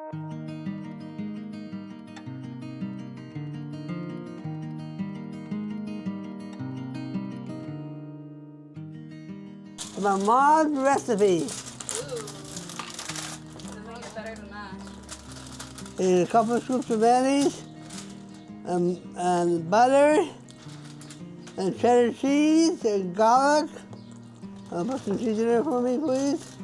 My mom's recipe. Doesn't get better than that. And a couple of scoops of mayonnaise, and butter, and cheddar cheese, and garlic. Put some cheese in there for me, please.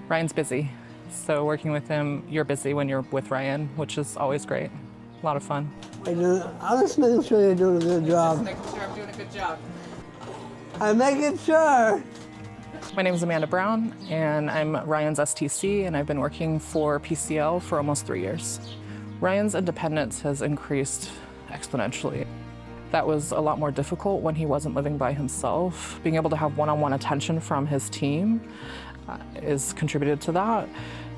Ryan's busy, so working with him, you're busy when you're with Ryan, which is always great. A lot of fun. I'm just making sure you're doing a good job. Just making sure I'm doing a good job. I'm making sure. My name is Amanda Brown, and I'm Ryan's STC, and I've been working for PCL for almost 3 years. Ryan's independence has increased exponentially. That was a lot more difficult when he wasn't living by himself. Being able to have one-on-one attention from his team is contributed to that.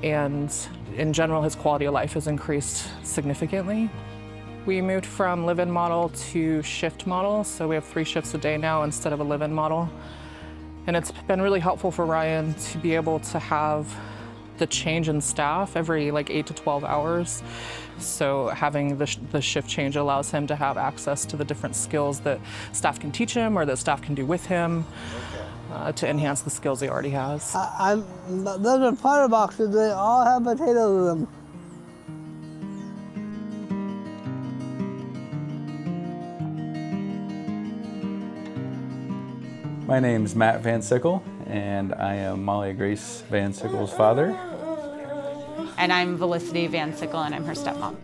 And in general, his quality of life has increased significantly. We moved from live-in model to shift model, so we have 3 shifts a day now instead of a live-in model. And it's been really helpful for Ryan to be able to have the change in staff every 8 to 12 hours. So having the shift change allows him to have access to the different skills that staff can teach him or that staff can do with him to enhance the skills he already has. Those are powder boxes. They all have potatoes in them. My name's Matt Van Sickle, and I am Molly Grace Van Sickle's father. And I'm Felicity Van Sickle, and I'm her stepmom.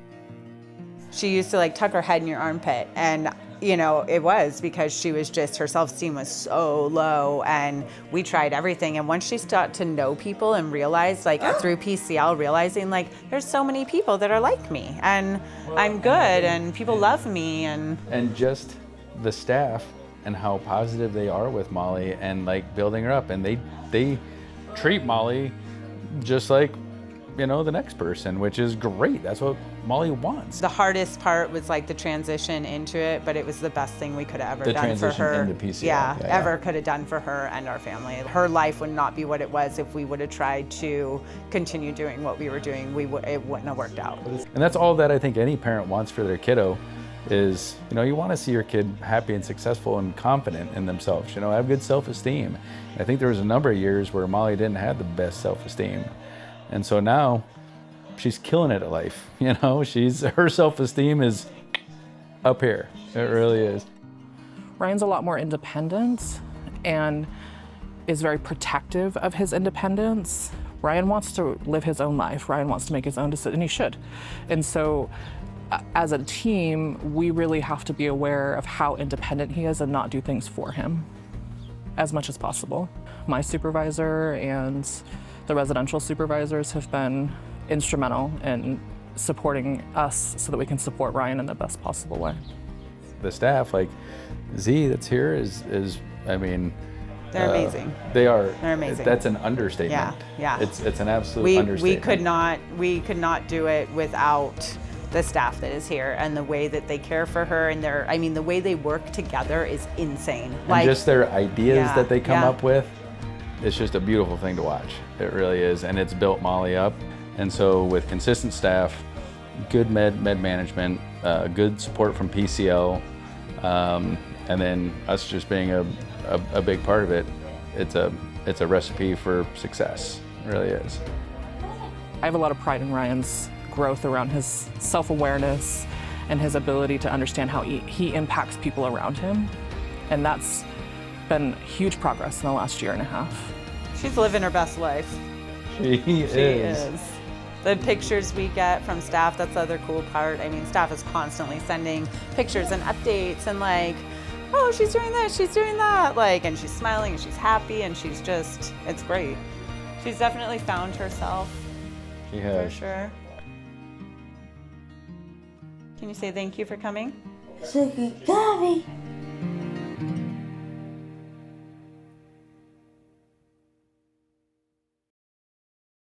She used to tuck her head in your armpit, and it was because she was just, her self-esteem was so low, and we tried everything. And once she started to know people and realize, through PCL, realizing there's so many people that are like me, and I'm good, and people love me, and just the staff and how positive they are with Molly and building her up, and they treat Molly just like the next person, which is great. That's what Molly wants. The hardest part was the transition into it, but it was the best thing we could have ever done for her. The transition into PCL. Ever could have done for her and our family. Her life would not be what it was if we would have tried to continue doing what we were doing. It wouldn't have worked out. And that's all that I think any parent wants for their kiddo is, you want to see your kid happy and successful and confident in themselves, have good self-esteem. I think there was a number of years where Molly didn't have the best self-esteem. And so now she's killing it at life. Her self-esteem is up here. It really is. Ryan's a lot more independent and is very protective of his independence. Ryan wants to live his own life. Ryan wants to make his own decision, and he should. And so as a team, we really have to be aware of how independent he is and not do things for him as much as possible. My supervisor and the residential supervisors have been instrumental in supporting us so that we can support Ryan in the best possible way. The staff, Z that's here is they're amazing. They are. They're amazing. That's an understatement. Yeah. It's an absolute understatement. We could not do it without the staff that is here and the way that they care for her, and the way they work together is insane. And just their ideas that they come up with, it's just a beautiful thing to watch. It really is, and it's built Molly up. And so with consistent staff, good med management, good support from PCL, and then us just being a big part of it, it's a recipe for success. It really is. I have a lot of pride in Ryan's growth around his self-awareness and his ability to understand how he impacts people around him. And that's been huge progress in the last year and a half. She's living her best life. She is. The pictures we get from staff, that's the other cool part. Staff is constantly sending pictures and updates and oh, she's doing this, she's doing that. And she's smiling and she's happy and she's just, it's great. She's definitely found herself. She has. For sure. Can you say thank you for coming? Thank you, Gabby.